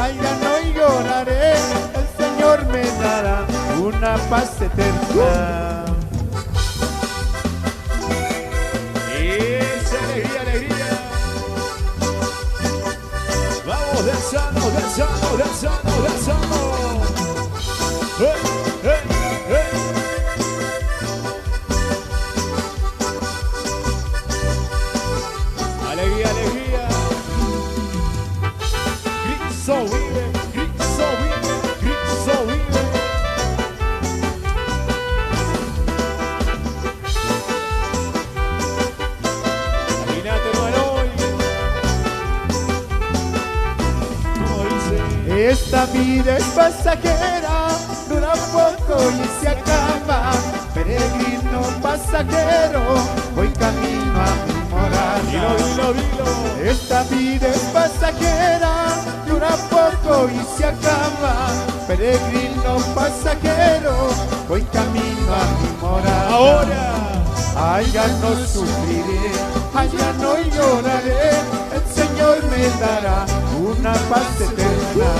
ay ya no lloraré, el Señor me dará una paz eterna. Esa alegría, alegría. Vamos danzando, danzando, danzando, danzando. ¡Hey, hey, hey! Alegría, alegría. Cristo vive, Cristo vive, Cristo vive. Imagínate, hermano, como dice. Esta vida es pasajera, dura poco y se acaba. Peregrino pasajero, voy camino a mi morada. Dilo, dilo, dilo. Esta vida es pasajera, dura poco y se acaba. Peregrino pasajero, voy camino a mi morada. Ahora. Allá no sufriré, allá no lloraré, el Señor me dará una paz eterna.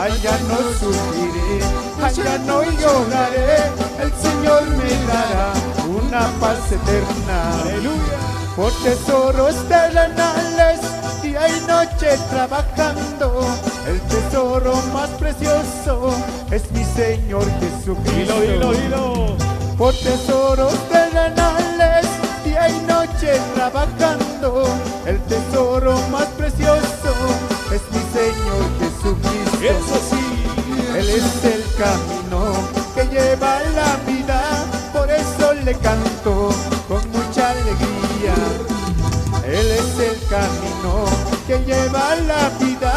Allá no sufriré, allá no lloraré, el Señor me dará una paz eterna. Aleluya. Por tesoros terrenales, día y noche trabajando, el tesoro más precioso es mi Señor Jesucristo. Dilo, dilo, dilo. Por tesoros terrenales, día y noche trabajando, el tesoro más precioso es mi Señor Jesucristo. Eso sí. Él es el camino que lleva la vida, por eso le canto con mucha alegría. Él es el camino que lleva la vida,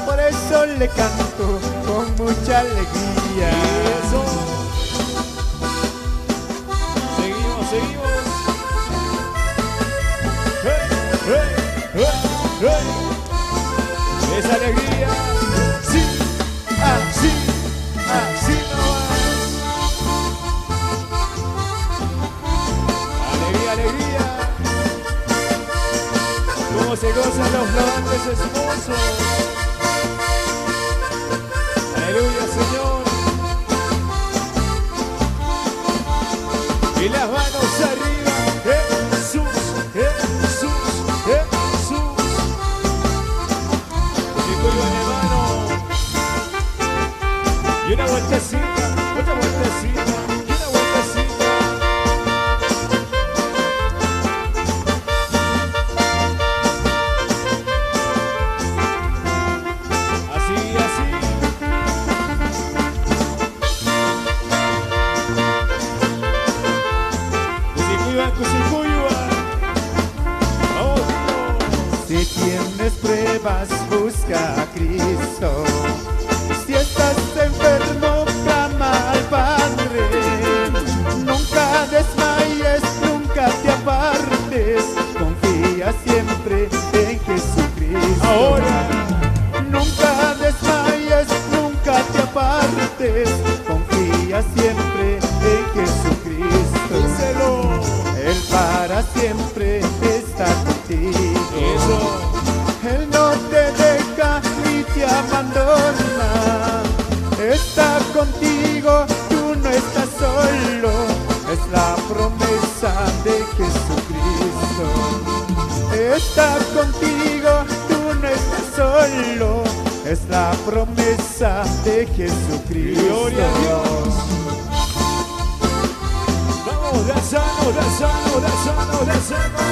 por eso le canto con mucha alegría. Eso. Seguimos, seguimos. Hey, hey, hey, hey. Esa alegría. Sí, así, así nomás. Alegría, alegría. Cómo se gozan los flamantes hermosos. Aleluya, Señor. Y las manos arriba, Jesús, Jesús, Jesús. Y tu hermano. Y una vueltecita, otra vueltecita, y una vueltecita. Así, así. Si tienes pruebas, busca a Cristo. Si estás enfermo, clama al Padre. Nunca desmayes, nunca te apartes. Confía siempre en Jesucristo. Ahora. Nunca desmayes, nunca te apartes. Confía siempre en Jesucristo. Díselo. Él para siempre está contigo. Eso. Él no te deja ni te abandona. Está contigo, tú no estás solo. Es la promesa de Jesucristo. Está contigo, tú no estás solo. Es la promesa de Jesucristo. Gloria a Dios. Vamos danzando, danzando, danzando, danzando.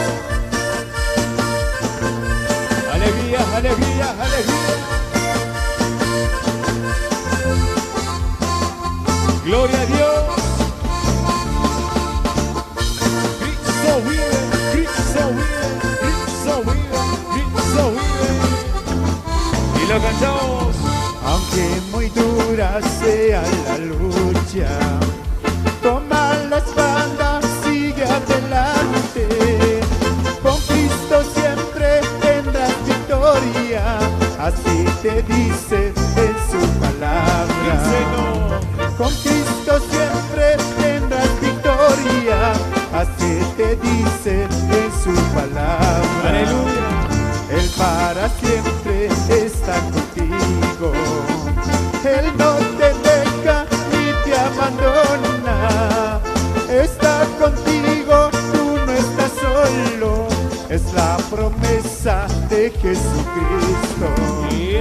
Alegría, alegría, alegría. Gloria a Dios. Cristo vive, Cristo vive, Cristo vive, Cristo vive. Y lo cantamos. Aunque muy dura sea la lucha, toma la espada, sigue adelante. Con Cristo siempre tendrás victoria, así te dice en su palabra. Con Cristo siempre tendrás victoria, así te dice en su palabra. Aleluya. Él para siempre está contigo.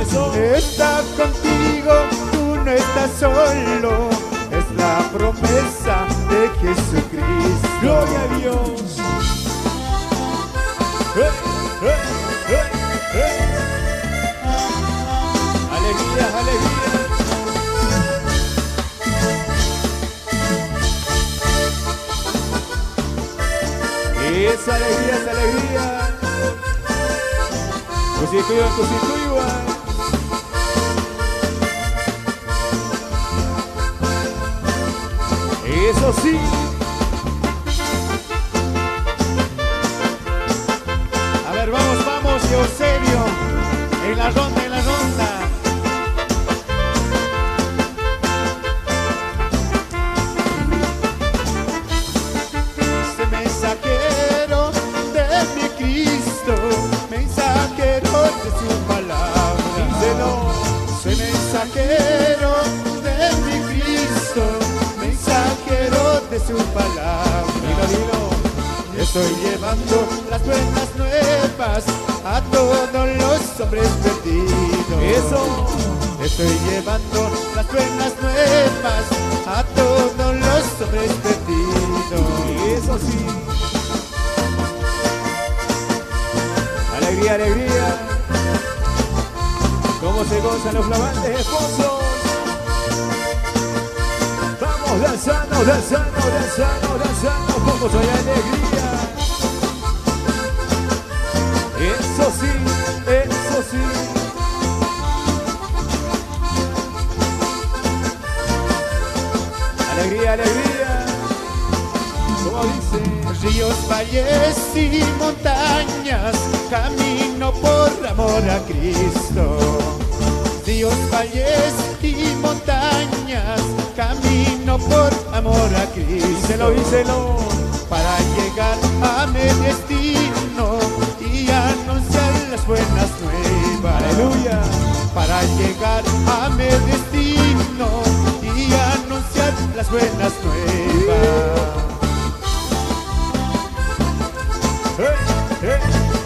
Eso. Está contigo, tú no estás solo. Es la promesa de Jesucristo. Gloria a Dios. Alegría, alegría. Esa alegría, esa alegría. Kusituiwa. Eso sí. A ver, vamos, Eusebio. En la ronda, en la ronda. Este mensajero de mi Cristo, mensajero de su palabra. Díselo. Soy mensajero de mi Cristo, mensajero de su palabra. Dilo. Estoy llevando las buenas nuevas a todos los hombres perdidos. Eso. Estoy llevando las buenas nuevas a todos los hombres perdidos. Eso sí. Alegría, alegría. Cómo se gozan los flamantes esposos. Vamos danzando, danzando, danzando, danzando. Como soy alegría. Eso sí, eso sí. Alegría, alegría. Como dice. Ríos, valles y montañas, camino por amor a Cristo. Ríos, valles y montañas, camino por amor a Cristo. Díselo, díselo. Para llegar a mi destino y anunciar las buenas nuevas. Aleluya. Para llegar a mi destino y anunciar las buenas nuevas.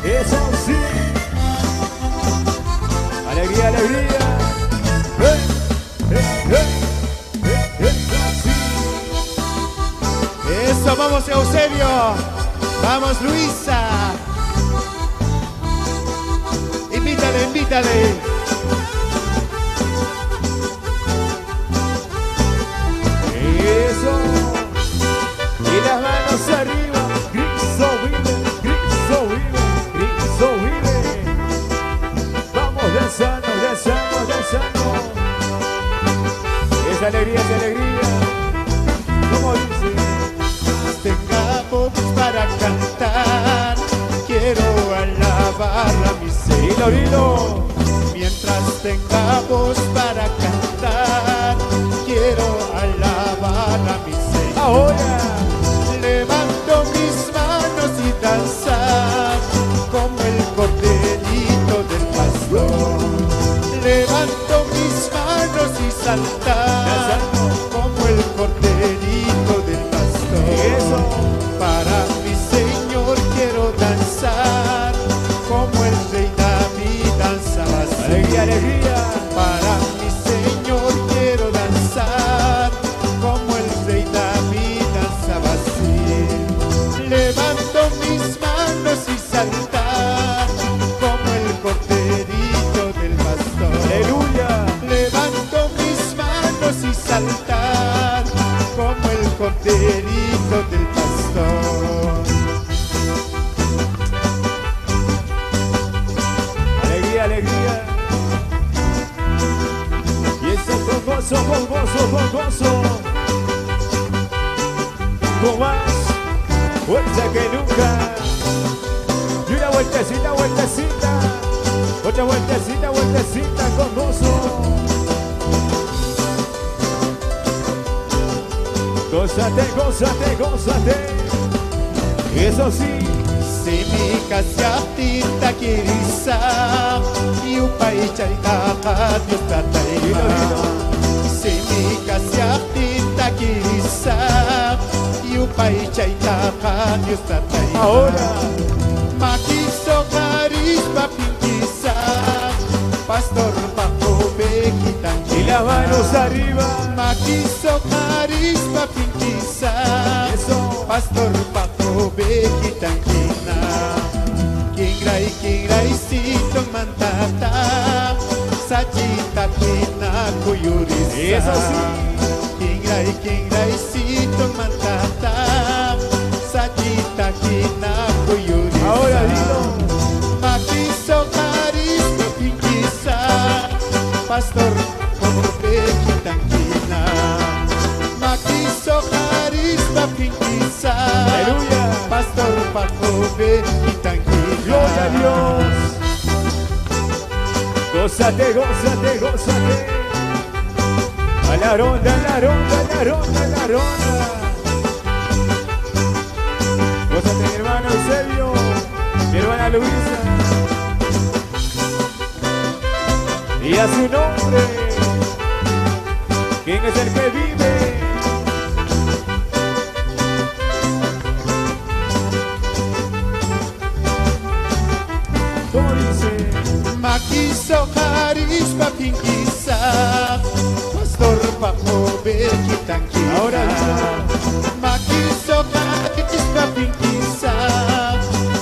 Eso sí. Alegría, alegría. Sí. Eso, vamos Eusebio. Vamos Luisa. Invítale, invítale. Eso. Y las manos arriba. Cristo vive, Cristo vive, Cristo vive. Vamos danzando, danzando, danzando. Esa alegría, esa alegría. Como dice. Tengamos para cantar, quiero alabar a mi Señor. Dilo. Mientras tengamos para cantar, quiero alabar a mi Señor. Ahora. Levanto mis manos y danzar como el corderito del pastor. Levanto mis manos y saltar como el corderito del pastor. Eso. Para mi Señor quiero danzar como el rey David danzaba así. Alegría, alegría. Para mi Señor quiero danzar como el rey David danzaba así. Levanto mis manos y saltar como el corderito del pastor. Aleluya. Levanto mis manos y saltar como el corderito del pastor. Alegría, alegría. Y eso con gozo, con gozo, con gozo. Con más fuerza que nunca. Y una vueltecita, vueltecita. Otra vueltecita, vueltecita con gozo. Gózate, gózate, gózate. Eso sí. Semikasya tinta kirisa Yupay charita Dios tatayma Semikasya tinta kirisa Yupay charita Dios tatayma. Ahora. Makiso karisma pinkisa pastor bajo bequitan. Y las manos arriba. Maquiso carisma pinquisa. Eso. Pastor bajo bequitan quina. Kingrai sito mantata. Sachita quina kuyurisa. Eso sí. Kingrai sito mantata. Sachita quina kuyurisa. Ahora dilo. Maquiso carisma pinquisa. Pastor bajo bequitan quina. Maquiso carisma pinquisa. Aleluya. Pastor bajo bequitan quina. Gloria a Dios. Gózate, gózate, gózate. A la ronda, a la ronda, a la ronda, a la ronda. Gózate, mi hermano Eusebio, mi hermana Luisa. Y a su nombre, ¿quién es el que vive? ¿Cómo dice? Maquiso carisma pinquisa. Pastor bajo bequitan quina. Ahora Maquiso carisma pinquisa.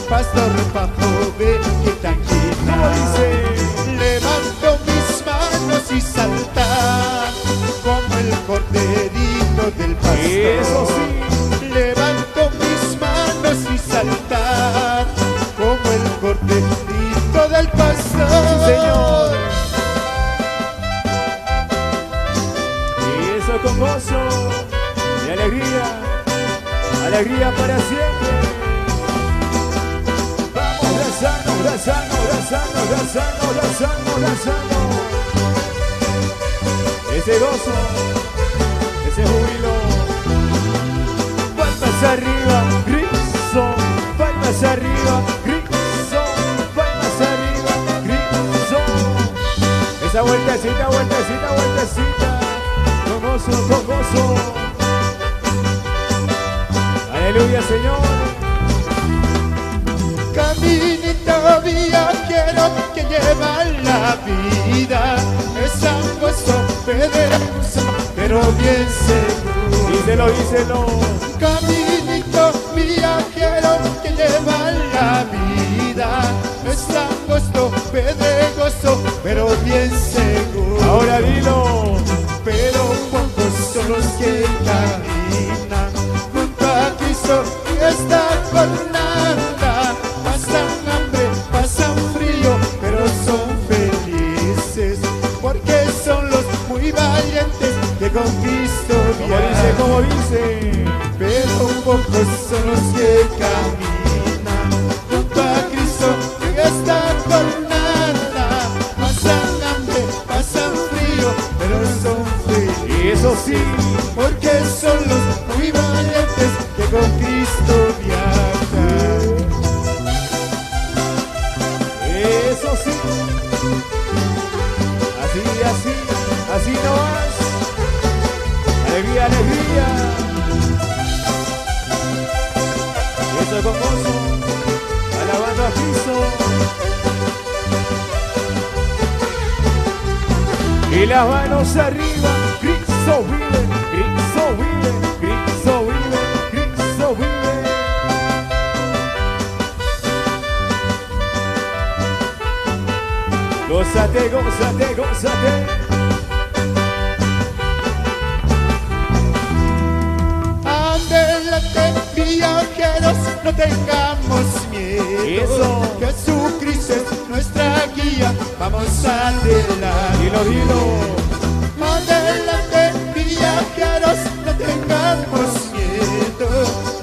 Pastor bajo bequitan quina. ¿Cómo dice? Levanto mis manos y saltar como el corderito del pastor. Eso sí. Levanto mis manos y saltar como el corderito del pastor. Sí, Señor. Y eso con gozo y alegría, alegría para siempre. Vamos danzando, danzando, danzando, danzando, danzando, danzando. Ese gozo, ese júbilo. Palmas arriba, Cristo. Palmas arriba, Cristo. Palmas arriba, Cristo. Esa vueltecita, vueltecita, vueltecita. Con gozo, con gozo. Aleluya, Señor. Caminito viajero que lleva la vida, es angosto, pedregoso, pero bien seguro. Díselo, díselo. Caminito viajero que lleva la vida, es angosto, pedregoso, pero bien seguro. Ahora dilo. Pero pocos son los que caminan junto a Cristo y esta jornada. Pasan hambre, pasan frío, pero son felices, porque son los muy valientes que con Cristo viajan. Como dice. Pero pocos son los que caminan junto a Cristo en esta jornada. Pasan hambre, pasan frío, pero son felices. Y eso sí. Porque son los muy valientes que con Cristo viajan. Eso sí. Así, así, así no vas. Alegría, alegría. Y eso con gozo, alabando a Cristo. Y las manos arriba, Cristo vive, Cristo vive, Cristo vive, Cristo vive. Gózate, gózate, gózate. Adelante, viajeros, no tengamos miedo. Eso. Jesucristo es nuestra guía, vamos adelante. Dilo, dilo. Adelante, viajeros, no tengamos miedo.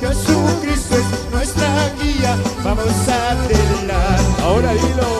Jesucristo es nuestra guía, vamos adelante. Ahora dilo.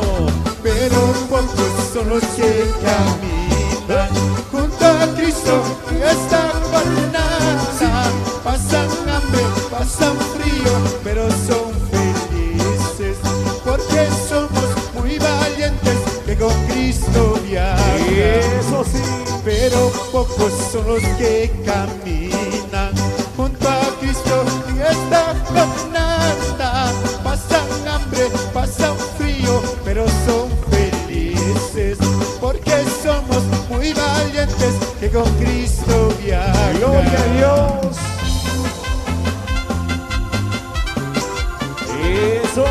Pero pocos son los que caminan junto a Cristo en esta jornada. Pasan hambre, pasan frío, pero son felices, porque somos muy valientes que con Cristo viajan. Eso sí. Pero pocos son los que caminan junto a Cristo en esta jornada. Pasan hambre, pasan frío, pero son felices, que con Cristo viaja. Gloria a Dios. Eso.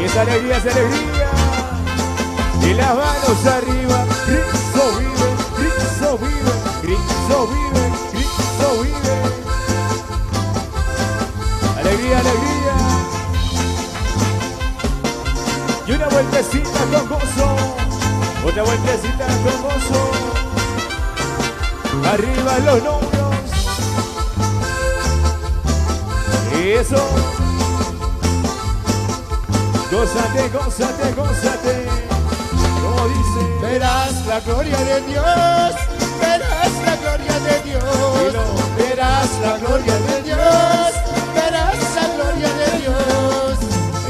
Esa alegría, esa alegría. Y las manos arriba. Cristo vive, Cristo vive, Cristo vive, Cristo vive. Alegría, alegría. Y una vueltecita con gozo. Otra vueltecita con gozo. Arriba los novios. Eso. Gózate, gózate, gózate. Como dice. Verás la gloria de Dios. Verás la gloria de Dios. Verás la gloria de Dios. Verás la gloria de Dios.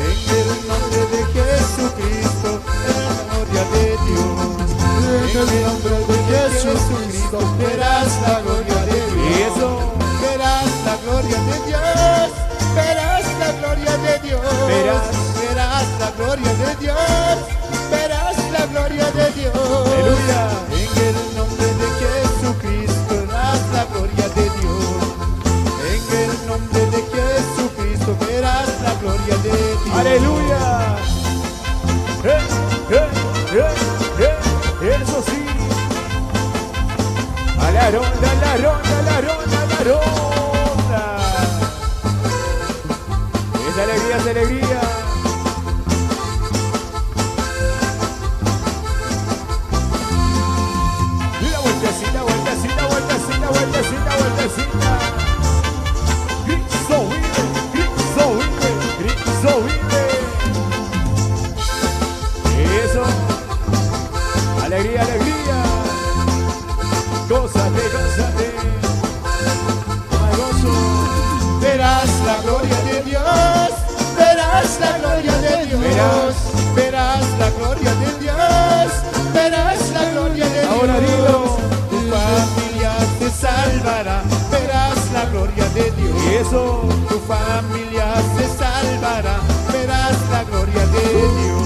En el nombre de Jesucristo. En la gloria de Dios. En el nombre de Jesucristo. Verás la gloria de Dios. Eso. Verás la gloria de Dios. Verás la gloria de Dios. Verás la gloria de Dios. Verás la gloria de Dios. Aleluya. En el nombre de Jesucristo. Verás la gloria de Dios. En el nombre de Jesucristo. Verás la gloria de Dios. Aleluya. Eso sí. A la ronda, la ronda, la ronda, la ronda. Esa alegría, esa alegría. Y una vueltecita, vueltecita, vueltecita, vueltecita, vueltecita. Cristo vive, Cristo vive, Cristo vive. Eso. Alegría, alegría. Gózate, gózate. Toma gozo. Verás la gloria de Dios. Verás la gloria de Dios. Verás la gloria de Dios. Verás la gloria de Dios. Ahora dilo. Tu familia te salvará. Verás la gloria de Dios. Y eso. Tu familia se salvará. Verás la gloria de Dios.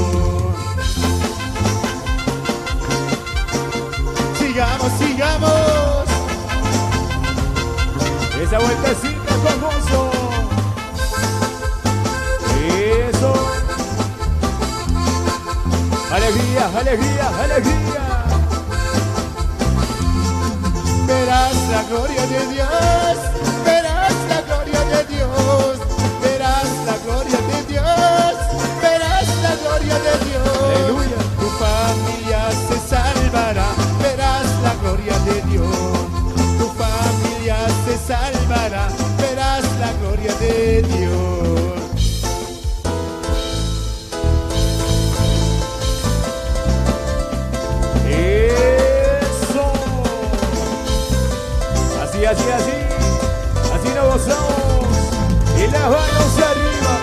Sigamos, sigamos. Esa vueltecita con gozo. Eso. Alegría, alegría, alegría. Verás la gloria de Dios. Verás la gloria de Dios. Verás la gloria de Dios. Verás la gloria de Dios. Aleluya. Tu familia se salvará. Verás la gloria de Dios. Tu familia se salvará. Verás la gloria de Dios. Eso. Así, así, así. Así nos gozamos. Y las manos arriba.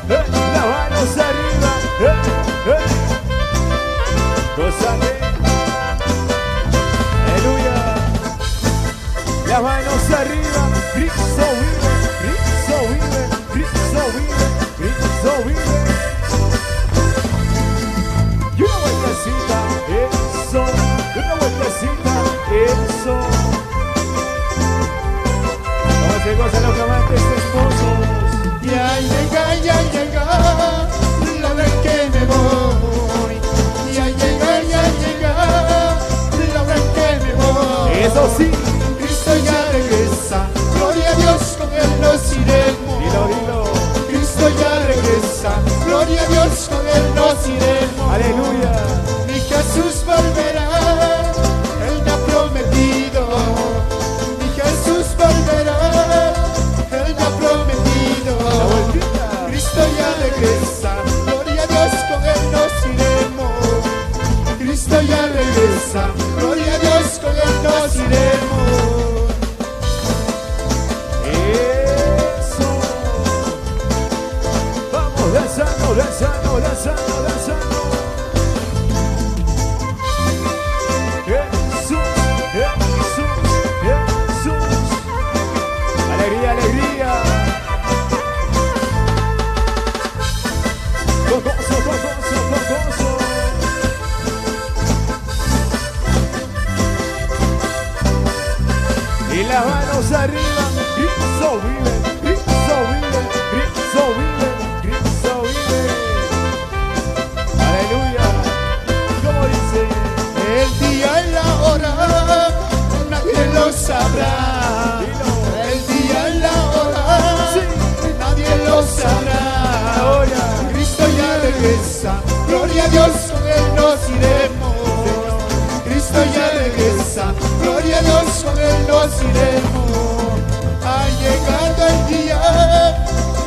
Las manos arriba. Gózate. Aleluya. Las manos arriba. Cristo vive. Cristo vive. Cristo vive. Cristo vive. Y una vueltecita. Eso. Una vueltecita. Eso. ¿Cómo se gozan los amantes esposos? Ya llega la hora en que me voy. Ya llega la hora en que me voy. Eso sí. Cristo ya regresa, gloria a Dios, con él nos iremos. Dilo, dilo. Cristo ya regresa, gloria a Dios, con él nos iremos. Aleluya. Mi Jesús volverá, él me ha prometido. Mi Jesús volverá, él me ha prometido. La vueltita. Cristo ya regresa, gloria a Dios, con él nos iremos. Cristo ya regresa, gloria a Dios, con él nos iremos. Eso. Vamos danzando, danzando, danzando, danzando. Jesús, Jesús, Jesús. Alegría, alegría. Con gozo, con gozo, con gozo. manos arriba. Cristo vive, Cristo vive, Cristo vive, Cristo vive. Aleluya. ¿Cómo dice? El día y la hora nadie lo sabrá. El día y la hora nadie lo sabrá. Ahora Cristo ya regresa, gloria a Dios, con Él nos iremos. Cristo ya regresa, gloria a Dios, con Él nos iremos. Ha llegado el día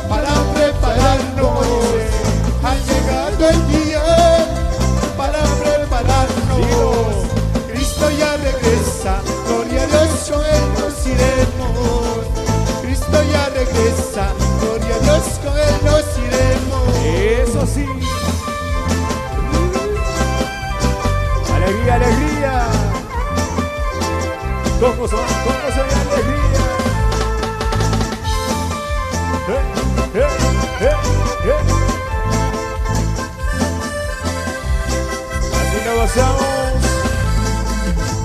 para prepararnos. Ha llegado el día para prepararnos. Cristo ya regresa, gloria a Dios, con Él nos iremos. Cristo ya regresa, gloria a Dios, con Él nos iremos. eso sí. Alegría, alegría. Con gozo y alegría. Así lo gozamos.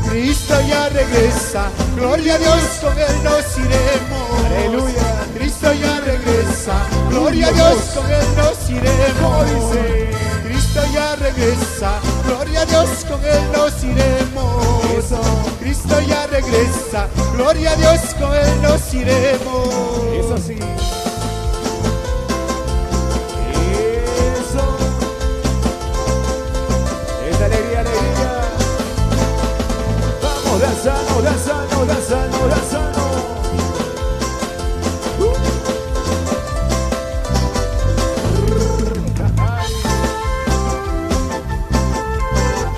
Cristo ya regresa, gloria a Dios, con Él nos iremos. Aleluya. Cristo ya regresa, gloria a Dios, con Él nos iremos. Cristo ya regresa, gloria a Dios, con Él nos iremos. Eso. Cristo ya regresa, gloria a Dios, con Él nos iremos. Eso sí. Eso. Es alegría, alegría. Vamos, danzando, danzando, danzando, danzando.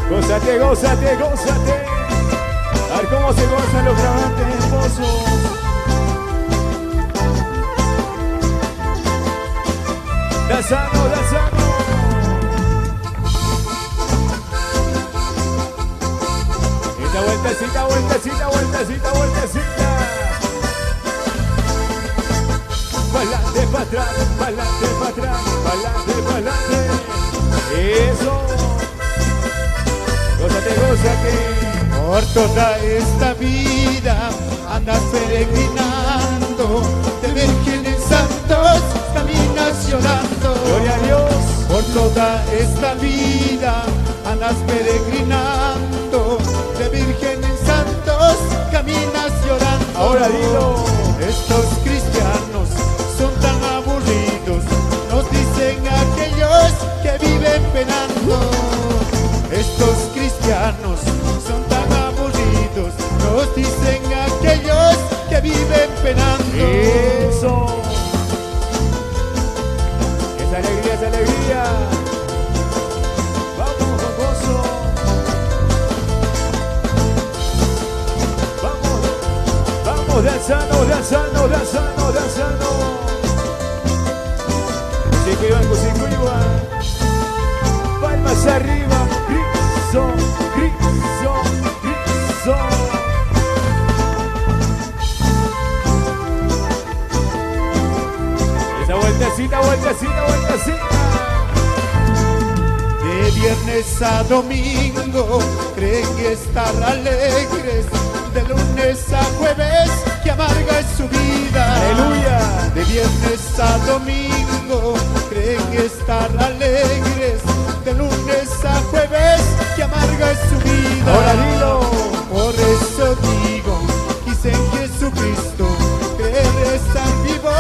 Gózate, gózate, gózate. A ver cómo se gozan los trabantes hermosos. Danzando, danzando. Esta vueltecita, vueltecita, vueltecita, vueltecita. Pa'lante, pa' atrás, pa'lante, pa' atrás, pa'lante, pa'lante. Eso. Gózate, gózate. Por toda esta vida andas peregrinando, de vírgenes santos caminas llorando. Gloria a Dios. Por toda esta vida andas peregrinando, de vírgenes santos caminas llorando. Ahora dilo. Estos cristianos son tan aburridos, nos dicen aquellos que viven penando. Estos cristianos son tan aburridos, nos dicen aquellos que viven penando. Eso. Esa alegría, esa alegría. Vamos con gozo. Vamos, vamos danzando, danzando, danzando, danzando. Musicuiba. Palmas arriba. Cristo, Cristo, Cristo. Esa vueltecita, vueltecita, vueltecita. De viernes a domingo creen estar alegres, de lunes a jueves que amarga es su vida. Aleluya. De viernes a domingo creen estar alegres, de lunes a jueves que amarga es su vida. Ahora dilo. Por eso digo, quise en Jesucristo, creer estar vivo,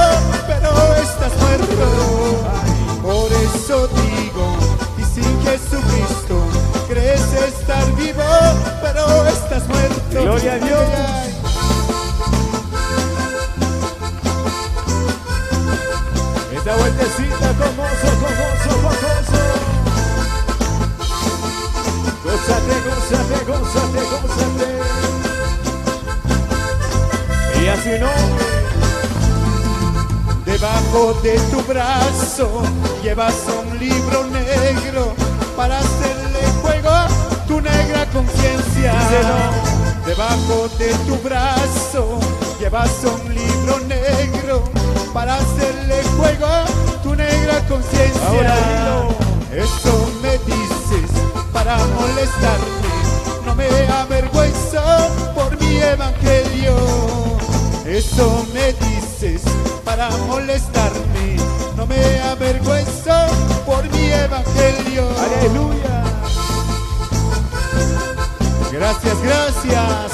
pero estás muerto. Por eso digo, y sin Jesucristo, crees estar vivo, pero estás muerto. Gloria a Dios. Esta vueltecita con gozo, con gozo, con gozo. Gózate, gózate, gózate, gózate. Y así no. Debajo de tu brazo llevas un libro negro para hacerle juego a tu negra conciencia. Debajo de tu brazo llevas un libro negro para hacerle juego a tu negra conciencia. Ahora dilo. Eso me dices para molestarme, no me avergüenzo por mi evangelio. Eso me dices para molestarme. No me avergüenzo por mi evangelio. Aleluya. Gracias, gracias.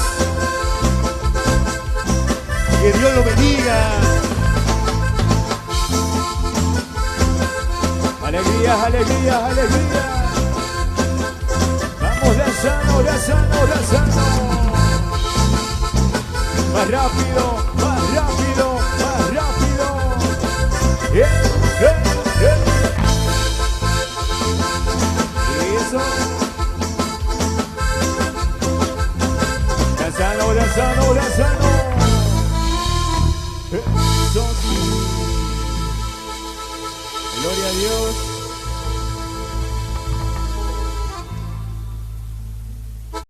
Que Dios lo bendiga. Alegría, alegría, alegría. Vamos lanzando, lanzando, lanzando. Más rápido, más rápido, más rápido. Eso. Lanzando, lanzando, lanzando. Eso sí. Gloria a Dios.